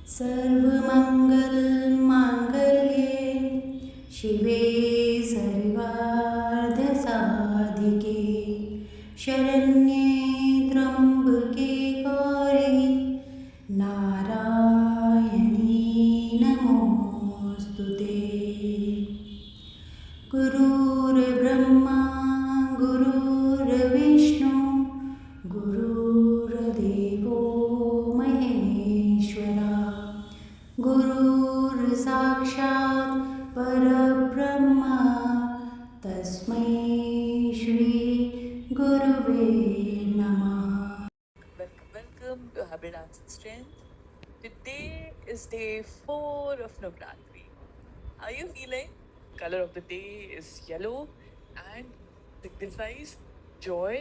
सर्वमङ्गलमाङ्गल्ये शिवे सर्वार्धसाधिके शरण्ये त्र्यम्बके गौरी नारायणी नमोऽस्तु ते। गुरुर्ब्रह्मा गुरुर्विष्णु गुरुर्देवो महेश्वरा गुरुर्साक्षात् परब्रह्मा तस्मै श्री गुरुवे नमः। Welcome to Habit Arts and Strength. Today is day 4 of Navratri. How are you feeling? Color of the day is yellow and signifies joy,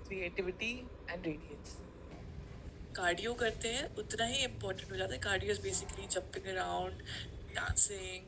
creativity and radiance. Cardio करते हैं उतना ही इम्पोर्टेंट हो जाता है. Cardio is basically jumping around, dancing.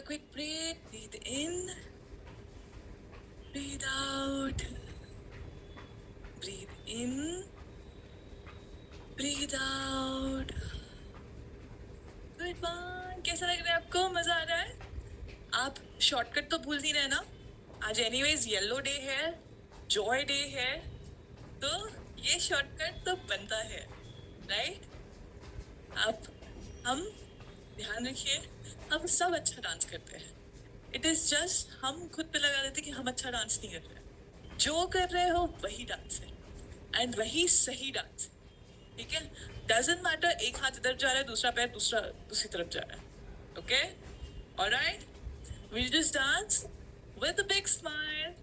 quick breath. Breathe in. Breathe out. Breathe in. Breathe out. Good one. कैसा लग रहा है आपको? मजा आ रहा है? आप शॉर्टकट तो भूल नहीं रहे ना? आज एनीवेज येलो डे है, जॉय डे है, तो ये शॉर्टकट तो बनता है, राइट? आप हम ध्यान रखिए, हम सब अच्छा डांस करते हैं. इट इज जस्ट हम खुद पे लगा देते कि हम अच्छा डांस नहीं कर रहे. जो कर रहे हो वही डांस है एंड वही सही डांस है. ठीक है? डजंट मैटर एक हाथ इधर जा रहा है, दूसरा पैर दूसरी तरफ जा रहा है. Okay? Alright? We'll just dance with a big smile.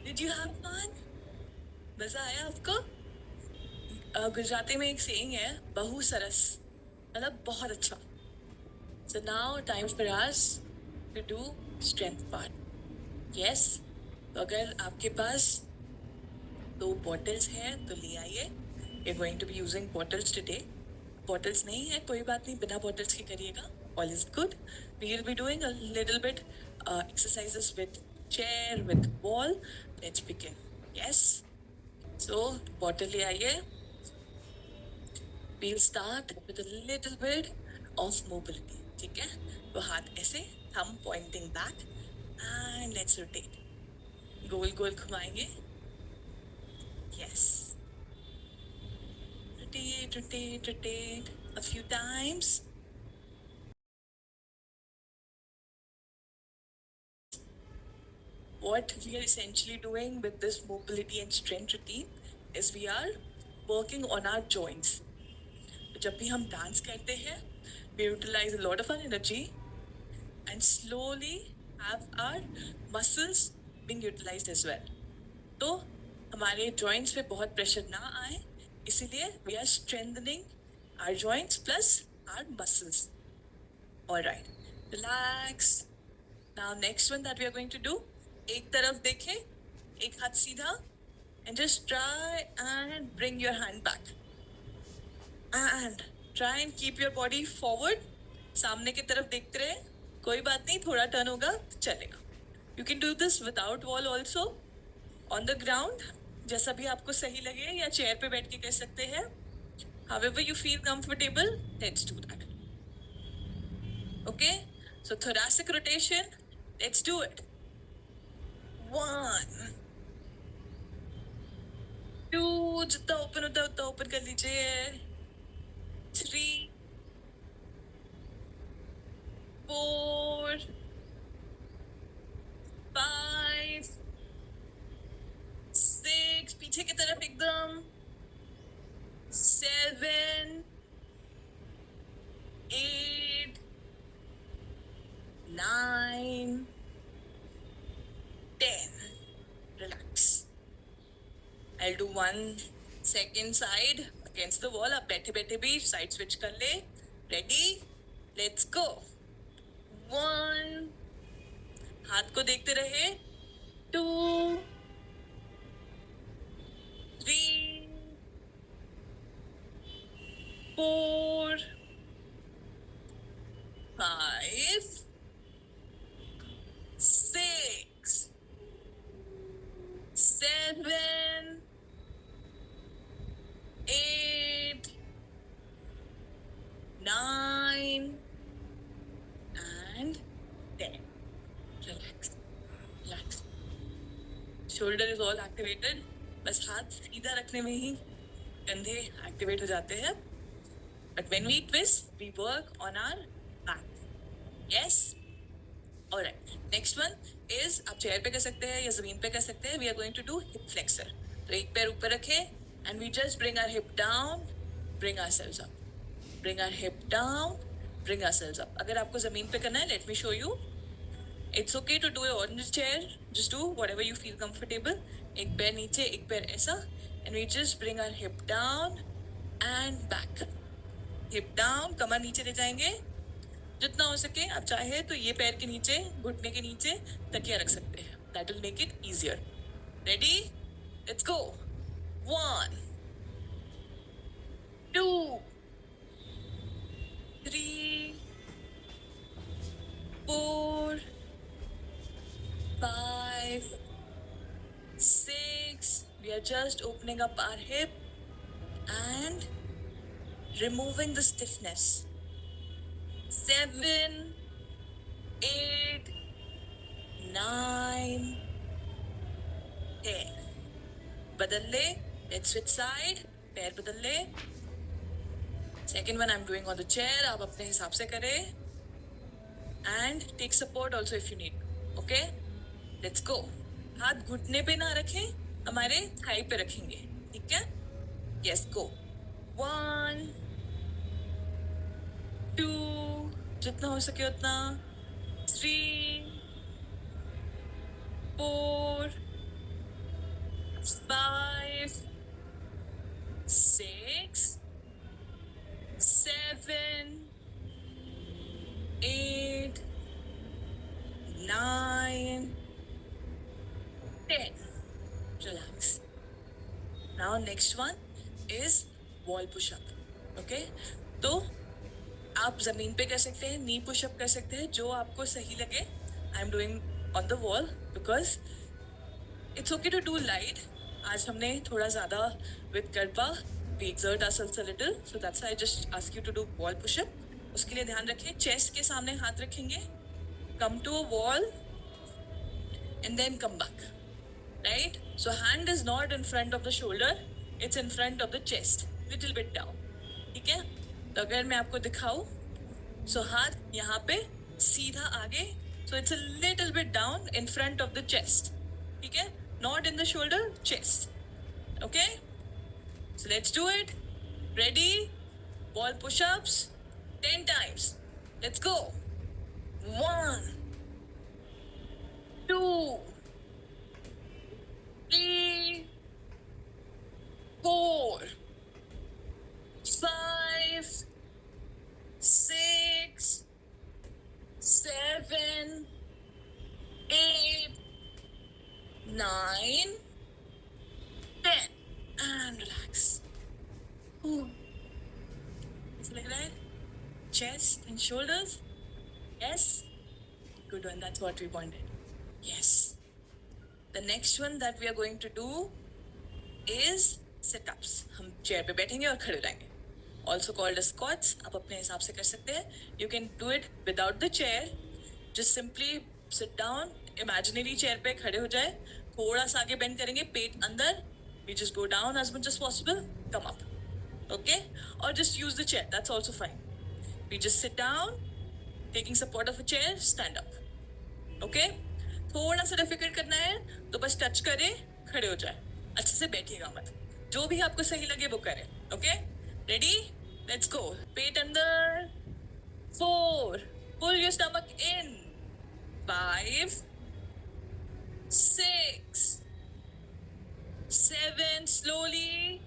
Did you have fun? मजा आया आपको? गुजराती में एक सेइंग है, बहु सरस, मतलब बहुत अच्छा. So now time for us to do strength part. Yes. तो अगर आपके पास 2 bottles हैं तो ले आइए. We're going to be using bottles today. Bottles नहीं है कोई बात नहीं, बिना bottles के करिएगा. All is good. We'll be doing a little bit exercises with chair, with wall. Let's begin. Yes. So bottle ले आइए. We'll start with a little bit of mobility. ठीक है? तो हाथ ऐसे, thumb pointing back, and let's rotate. गोल गोल घुमाएंगे. Yes. Rotate, rotate, rotate. A few times. What we are essentially doing with this mobility and strength routine is we are working on our joints. जब भी हम dance करते हैं, we utilize a lot of our energy and slowly have our muscles being utilized as well. तो हमारे joints पे बहुत pressure ना आए, इसीलिए we are strengthening our joints plus our muscles. All right, relax. Now next one that we are going to do, एक तरफ देखें, एक हाथ सीधा, and just try and bring your hand back. And try and keep your body forward. सामने की तरफ देखते रहे. कोई बात नहीं, थोड़ा टर्न होगा तो चलेगा. You can do this without wall also. On the ground, जैसा भी आपको सही लगे, या चेयर पे बैठ के कर सकते हैं. However you feel comfortable, let's do that. Okay? So thoracic rotation, let's do it. 1, 2, जितना ओपन होता है उतना ओपन कर लीजिए. 3, 4, 5, 6, पीछे की तरफ एकदम. 7, 8, 9, 10. Relax. I'll do 1 second side against the wall. आप बैठे बैठे भी side switch कर ले. Ready? Let's go. 1, हाथ को देखते रहे. 2, 3, 4, 5, 6, 7, 8, 9, and 10. Relax. Relax. Shoulder is all activated. बस हाथ सीधा रखने में ही कंधे एक्टिवेट हो जाते हैं. But when we twist, we work on our back. Yes? Alright. Next one is आप चेयर पे कर सकते हैं या जमीन पे कर सकते हैं. We are going to do hip flexor. तो एक पैर ऊपर रखें and we just bring our hip down, bring ourselves up. Bring our hip down, bring ourselves up. अगर आपको जमीन पे करना है, let me show you. It's okay to do it on the chair. Just do whatever you feel comfortable. एक पैर नीचे, एक पैर ऐसा, and we just bring our hip down and back. Hip down, कमर नीचे ले जाएंगे. जितना हो सके आप चाहे तो ये पैर के नीचे, घुटने के नीचे तकिया रख सकते हैं. That will make it easier. Ready? Let's go. 1, 2, 3, 4, 5, 6. We are just opening up our hip and removing the stiffness. 7, 8, 9, 10. बदल ले. Let's switch side. पैर बदल ले. Second one I'm doing on the chair. आप अपने हिसाब से करें. And take support also if you need. Okay? Let's go. हाथ घुटने पे ना रखें, हमारे थाई पे रखेंगे. ठीक है? Yes, go. 1, 2, जितना हो सके उतना. 3, 4, 5, 6, 7, 8, 9, 10. Relax. Now next one is wall push-up. Okay? तो आप जमीन पे कर सकते हैं, नी पुशअप कर सकते हैं, जो आपको सही लगे. I am doing on the wall because it's okay to do light. आज हमने थोड़ा ज्यादा with Garba we exert ourselves a little, so that's why I just ask you to do wall pushup. उसके लिए ध्यान रखें, चेस्ट के सामने हाथ रखेंगे, come to a wall and then come back. Right? So hand is not in front of the shoulder, it's in front of the chest, little bit down. ठीक है? तो अगर मैं आपको दिखाऊं, सो हाथ यहाँ पे सीधा आगे, so it's a little bit down in front of the chest. ठीक है? Not in the shoulder, chest. Okay, so let's do it. Ready? Wall pushups 10 times. Let's go. 1, 2, 3, 4, 5, 6, 7, 8, 9, 10. And relax. ऐसा लग रहा है? Chest and shoulders? Yes? Good one. That's what we wanted. Yes. The next one that we are going to do is sit-ups. हम chair पे बैठेंगे और खड़े रहेंगे. Also called as squats. आप अपने हिसाब से कर सकते हैं. You can do it without the chair. Just simply sit down. Imaginary chair पे खड़े हो जाए. थोड़ा सा आगे bend करेंगे, पेट अंदर. We just go down as much as possible. Come up. Okay? Or just use the chair. That's also fine. We just sit down, taking support of a chair, stand up. Okay? थोड़ा सा difficult करना है तो बस touch करें, खड़े हो जाए. अच्छे से बैठिएगा मत. जो भी आपको सही लगे वो करें. ओके? रेडी? Let's go. पेट अंदर. 4, pull your stomach in. 5, 6, 7, slowly.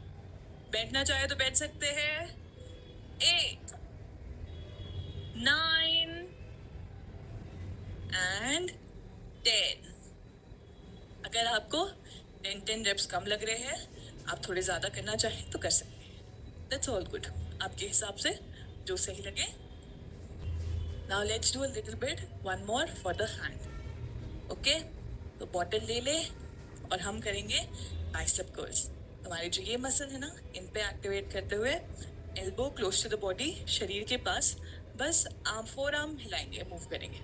बैठना चाहे तो बैठ सकते हैं. 8, 9 and 10. अगर आपको 10 reps कम लग रहे हैं, आप थोड़े ज्यादा करना चाहें तो कर सकते हैं. That's all good. आपके हिसाब से जो सही लगे. Now let's do a little bit, one more for the hand. Okay? तो बॉटल ले ले और हम करेंगे bicep curls. हमारे जो ये मसल है ना, इन पे एक्टिवेट करते हुए elbow close to the body, शरीर के पास, बस आर्म फोर आर्म हिलाएंगे, मूव करेंगे.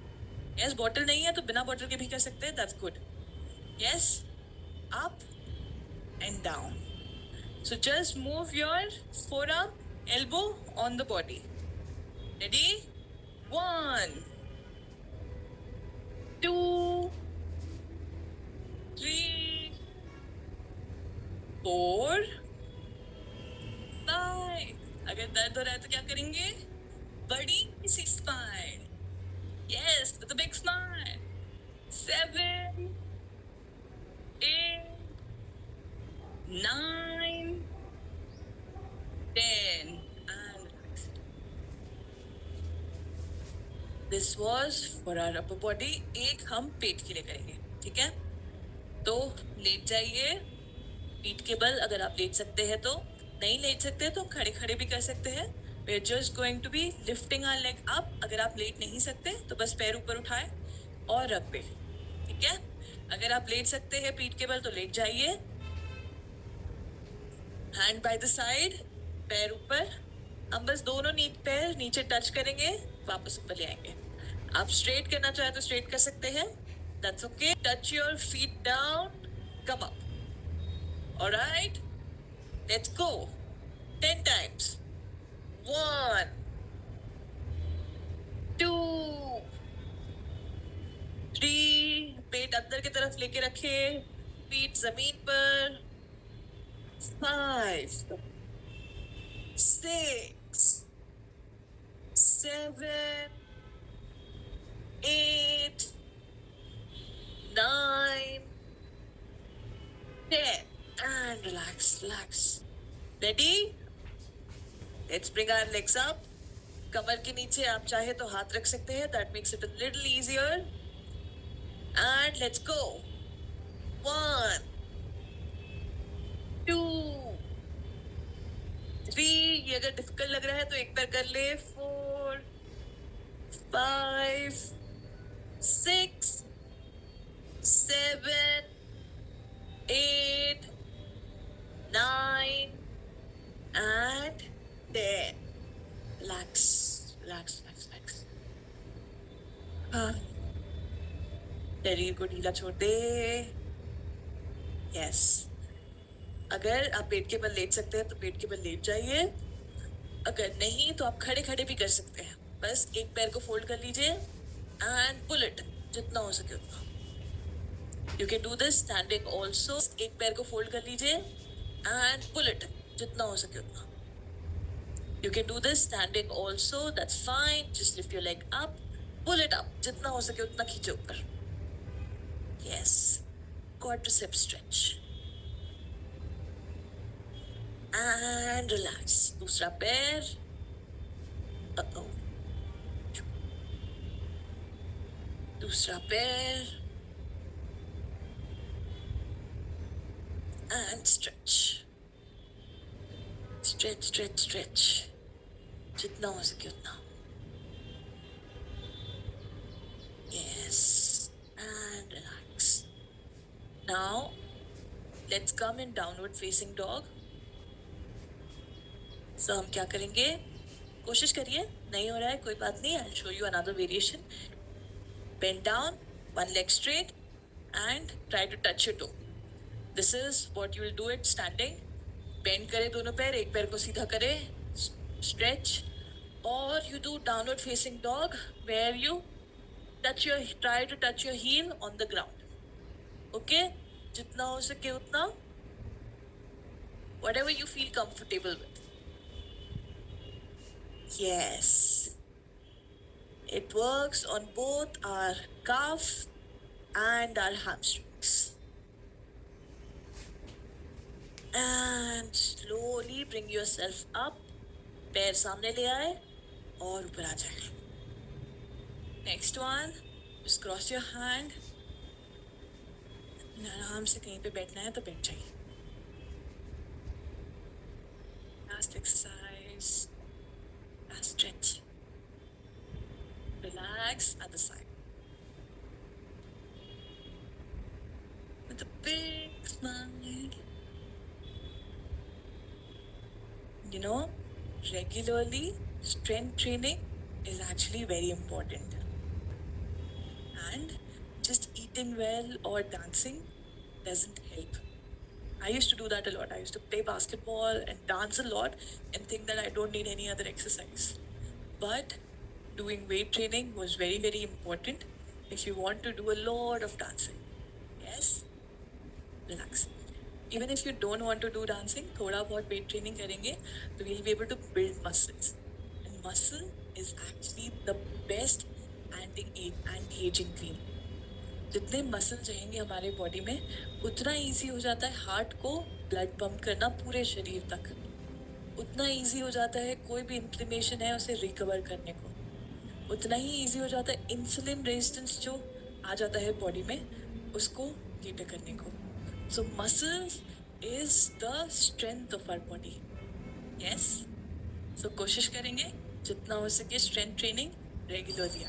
यस, बॉटल नहीं है तो बिना बॉटल के भी कर सकते हैं. That's good. Yes, up and down. So just move your four arm, elbow on the body. Ready? 1, 2, 3, 4, 5. अगर दर्द हो रहा है तो क्या करेंगे? बड़ी सी smile. Yes, with a big smile. 7, 8, 9, 10. And relax. This was for our upper body. एक हम पेट के लिए करेंगे. ठीक है? तो लेट जाइए पीठ के बल. अगर आप लेट सकते हैं तो. नहीं लेट सकते तो खड़े खड़े भी कर सकते हैं. We are just going to be lifting our leg up. अगर आप लेट नहीं सकते तो बस पैर ऊपर उठाएं और रख पे. ठीक है? अगर आप लेट सकते हैं पीठ के बल तो लेट जाइए. हैंड बाय द साइड, पैर ऊपर. हम बस दोनों पैर नीचे टच करेंगे, वापस ऊपर ले आएंगे. आप स्ट्रेट करना चाहे तो स्ट्रेट कर सकते हैं. That's okay. Touch your feet down. Come up. Alright? Let's go. 10 times. 1, 2, 3. पेट अंदर की तरफ लेके रखे, पीठ जमीन पर. 5, 6, 7, 8, 9, 10. relax, relax. Ready? Let's bring our legs up. कमर के नीचे आप चाहे तो हाथ रख सकते हैं. That makes it a little easier. And let's go. 1, 2, 3. ये अगर डिफिकल्ट लग रहा है तो एक बार कर ले. 4, 5, 6, 7, 8, 9, and 10. Relax, relax, relax, relax. हाँ. शरीर को ढीला छोड़ दे. यस. अगर आप पेट के बल लेट सकते हैं तो पेट के बल लेट जाइए. अगर नहीं तो आप खड़े खड़े भी कर सकते हैं. बस एक पैर को फोल्ड कर लीजिए एंड पुल इट जितना हो सके उतना. You can do this standing also. एक पैर को फोल्ड कर लीजिए एंड पुल इट जितना हो सके उतना. You can do this standing also. That's fine. Just lift your leg up, pull it up. जितना हो सके उतना खींचे ऊपर. Yes. Quadricep stretch. And relax. दूसरा पैर. Uh-oh. दूसरा पैर. And stretch. Stretch, stretch, stretch. जितना हो सके उतना. Yes. And relax. Now, let's come in downward facing dog. So हम क्या करेंगे? कोशिश करिए. नहीं हो रहा है कोई बात नहीं. I'll show you another variation. Bend down, one leg straight, and try to touch your toe. This is what you will do it standing. Bend करे दोनों पैर. एक पैर को सीधा करे. Stretch. Or you do downward facing dog where you try to touch your heel on the ground. Okay? जितना हो सके उतना. Whatever you feel comfortable with. Yes. It works on both our calf and our hamstrings. And slowly bring yourself up. पैर सामने ले आए और ऊपर आ जाए. Next one. Just cross your hand. आराम से कहीं पे बैठना है तो बैठ जाइए. Last exercise. Last stretch. Relax. Other side. With a big smile. You know, regularly strength training is actually very important. And just eating well or dancing doesn't help. I used to do that a lot. I used to play basketball and dance a lot and think that I don't need any other exercise. But doing weight training was very, very important if you want to do a lot of dancing. Yes? Relax. Even if you don't want to do dancing, थोड़ा बहुत weight training करेंगे तो we'll be able to build muscles. And muscle is actually the best anti-aging cream. जितने muscle रहेंगे हमारे body में उतना easy हो जाता है हार्ट को ब्लड पंप करना पूरे शरीर तक. उतना इजी हो जाता है कोई भी इन्फ्लेमेशन है उसे रिकवर करने को. उतना ही इजी हो जाता है इंसुलिन रेजिस्टेंस जो आ जाता है बॉडी में उसको केटर करने को. So muscles is the strength of our body. Yes. So कोशिश करेंगे जितना हो सके strength training regularly.